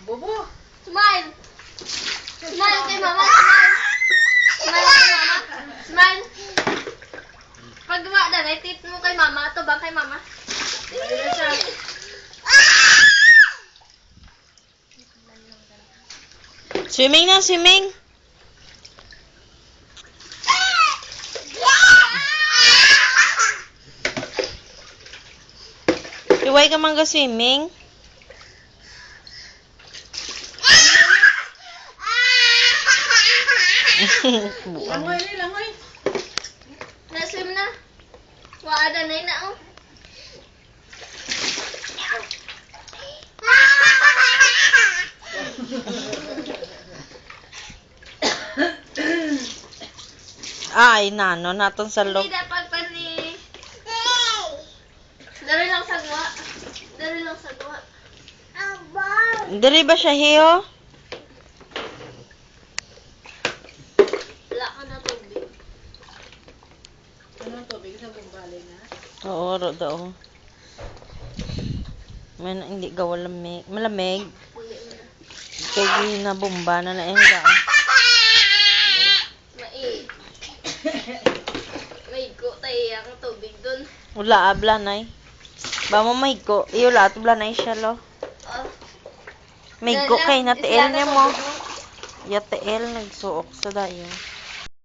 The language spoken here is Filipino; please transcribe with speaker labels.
Speaker 1: Bobo.
Speaker 2: Smile. Smile kay mama. Smile. Smile kay mama. Smile. Pag gumawa na, tit mo kay mama. Ito ba kay mama?
Speaker 1: Ayun siya.
Speaker 3: Swimming na, swimming. Iway ka man ga swimming.
Speaker 1: Langoy ni, langoy.
Speaker 2: Na-swim na. Waada na yun na, oh.
Speaker 3: Ay, nano, naton sa loob.
Speaker 2: Hindi dapat pa ni... Dari lang sa gawa. Dari lang sa gawa.
Speaker 3: Diri ba siya hiyo?
Speaker 2: Wala ka na tubig.
Speaker 1: Ano tubig sa bumbali na?
Speaker 3: Oo, ro daw. Man, hindi ka malamig. Malamig.
Speaker 2: Hindi mo na.
Speaker 3: Kaya na bomba na na nga.
Speaker 2: May go tayo ang tubig dun.
Speaker 3: Wala, ablanay. Ba mo may ko. Iyo lahat, ablanay siya lo.
Speaker 2: Oh.
Speaker 3: May ko kay na tiil niya mo. Ya tiil, nagsuok sa dayo.